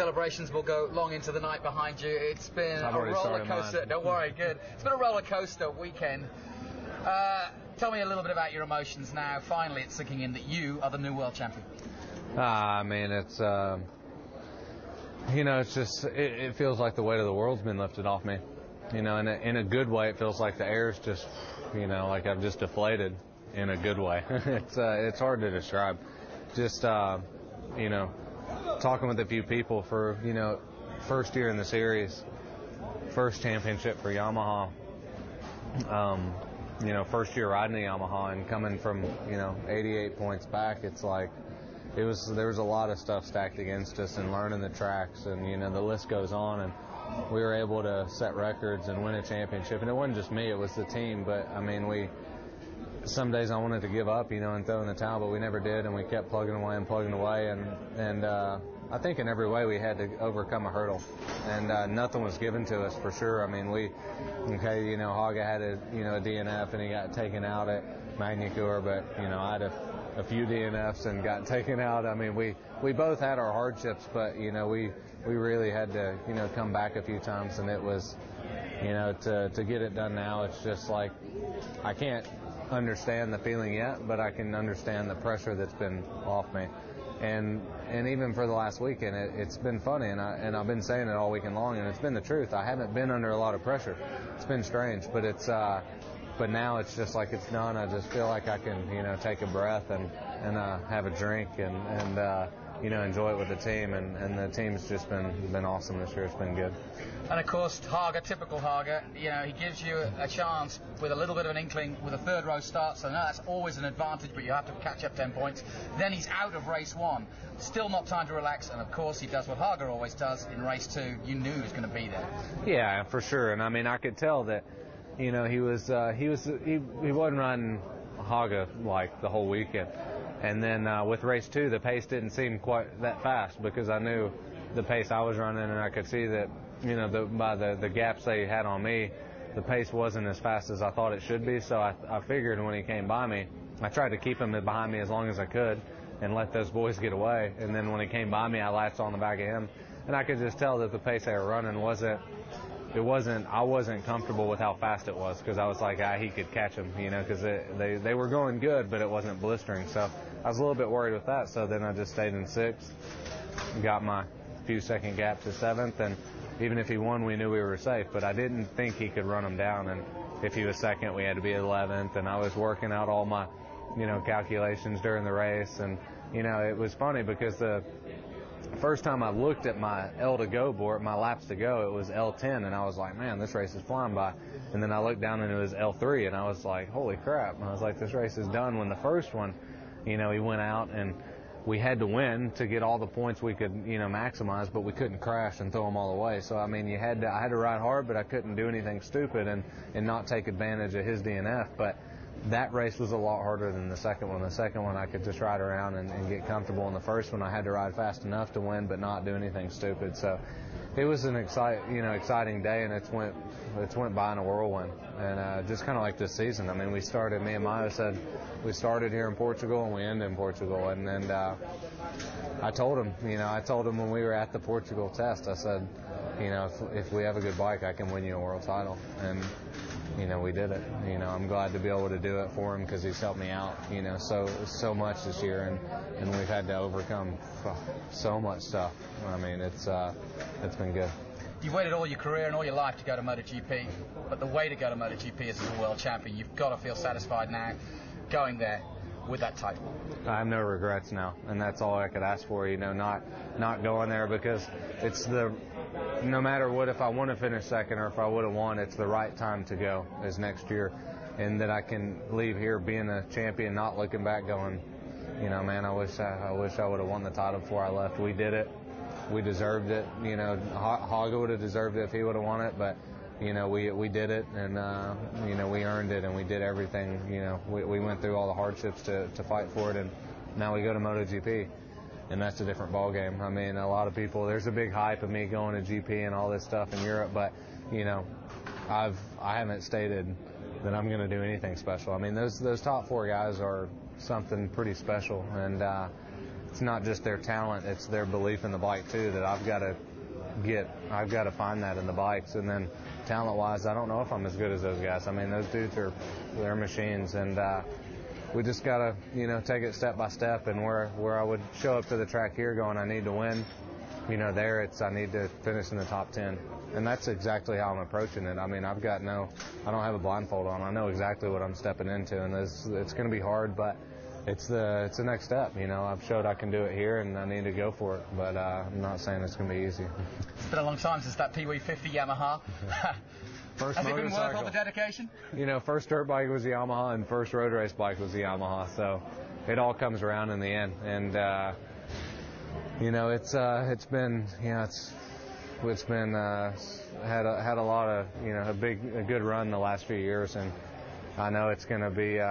celebrations will go long into the night behind you. It's been a roller coaster. Don't worry, good. It's been a roller coaster weekend. Tell me a little bit about your emotions now. Finally, it's sinking in that you are the new world champion. I mean, it's it's just it feels like the weight of the world's been lifted off me. In a good way, it feels like the air's just, like I've just deflated in a good way. It's hard to describe. Just, talking with a few people for, first year in the series, first championship for Yamaha, first year riding the Yamaha and coming from, 88 points back, it's like, there was a lot of stuff stacked against us and learning the tracks and, the list goes on, and we were able to set records and win a championship. And it wasn't just me, it was the team. But, I mean, some days I wanted to give up, and throw in the towel, but we never did, and we kept plugging away. And I think in every way we had to overcome a hurdle. And nothing was given to us for sure. I mean, Haga had a DNF, and he got taken out at Magny-Cours, but, I had a few DNFs and got taken out. I mean, we both had our hardships, but, we really had to, come back a few times, and it was, to get it done now, it's just like, I can't understand the feeling yet, but I can understand the pressure that's been off me. And even for the last weekend, it's been funny, and I've been saying it all weekend long, and it's been the truth. I haven't been under a lot of pressure. It's been strange, but but now it's just like it's done. I just feel like I can, take a breath and have a drink and enjoy it with the team. And the team's just been awesome this year. It's been good. And of course, Haga, typical Haga, he gives you a chance with a little bit of an inkling with a third row start. So that's always an advantage, but you have to catch up 10 points. Then he's out of race one. Still not time to relax. And of course, he does what Haga always does in race two. You knew he was going to be there. Yeah, for sure. And I mean, I could tell that. He wasn't riding Haga like the whole weekend, and then with race two, the pace didn't seem quite that fast because I knew the pace I was running, and I could see that by the gaps they had on me, the pace wasn't as fast as I thought it should be. So I figured when he came by me, I tried to keep him behind me as long as I could and let those boys get away. And then when he came by me, I latched on the back of him, and I could just tell that the pace they were running I wasn't comfortable with how fast it was because I was like, he could catch him, because they were going good, but it wasn't blistering. So I was a little bit worried with that. So then I just stayed in sixth, got my few second gap to seventh, and even if he won, we knew we were safe. But I didn't think he could run him down, and if he was second, we had to be 11th. And I was working out all my, calculations during the race, and it was funny because the first time I looked at my L to go board, my laps to go, it was L10, and I was like, man, this race is flying by. And then I looked down and it was L3, and I was like, holy crap. And I was like, this race is done. When the first one, he went out and we had to win to get all the points we could, maximize, but we couldn't crash and throw them all away. So, I mean, I had to ride hard, but I couldn't do anything stupid and not take advantage of his DNF. But that race was a lot harder than the second one. The second one I could just ride around and get comfortable. In the first one I had to ride fast enough to win but not do anything stupid. So it was an exciting day, and it's went by in a whirlwind. And just kind of like this season. I mean, me and Maya said we started here in Portugal and we end in Portugal. And I told him when we were at the Portugal test, I said, if we have a good bike, I can win you a world title. And we did it. I'm glad to be able to do it for him because he's helped me out, so much this year, and we've had to overcome so much stuff. I mean, it's been good. You've waited all your career and all your life to go to MotoGP, but the way to go to MotoGP is as a world champion. You've got to feel satisfied now going there with that title. I have no regrets now, and that's all I could ask for, not going there because it's no matter what, if I want to finish second or if I would have won, it's the right time to go is next year, and that I can leave here being a champion, not looking back going, man, I wish I would have won the title before I left. We did it. We deserved it. Haga would have deserved it if he would have won it, but we did it, and we earned it, and we did everything. We went through all the hardships to fight for it, and now we go to MotoGP. And that's a different ball game. I mean, a lot of people, there's a big hype of me going to GP and all this stuff in Europe, but I haven't stated that I'm going to do anything special. I mean, those top four guys are something pretty special, and it's not just their talent, it's their belief in the bike too that I've got to find that in the bikes. And then talent-wise, I don't know if I'm as good as those guys. I mean, those dudes they're machines, and we just got to, take it step by step. And where I would show up to the track here going, I need to win, there I need to finish in the top 10. And that's exactly how I'm approaching it. I mean, I don't have a blindfold on. I know exactly what I'm stepping into, and it's going to be hard, but it's the next step. I've showed I can do it here, and I need to go for it. But I'm not saying it's going to be easy. It's been a long time since that Pee Wee 50 Yamaha. First Has it been motorcycle. worth all the dedication? First dirt bike was the Yamaha, and first road race bike was the Yamaha. So it all comes around in the end. And it's been had a lot of a good run the last few years, and I know it's going to be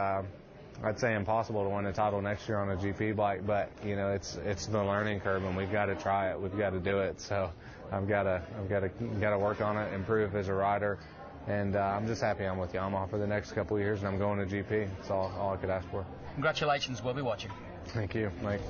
I'd say impossible to win a title next year on a GP bike, but it's the learning curve, and we've got to try it, we've got to do it. So I've got to work on it, improve as a rider, and I'm just happy I'm with Yamaha for the next couple of years, and I'm going to GP. That's all I could ask for. Congratulations, we'll be watching. Thank you, Mike.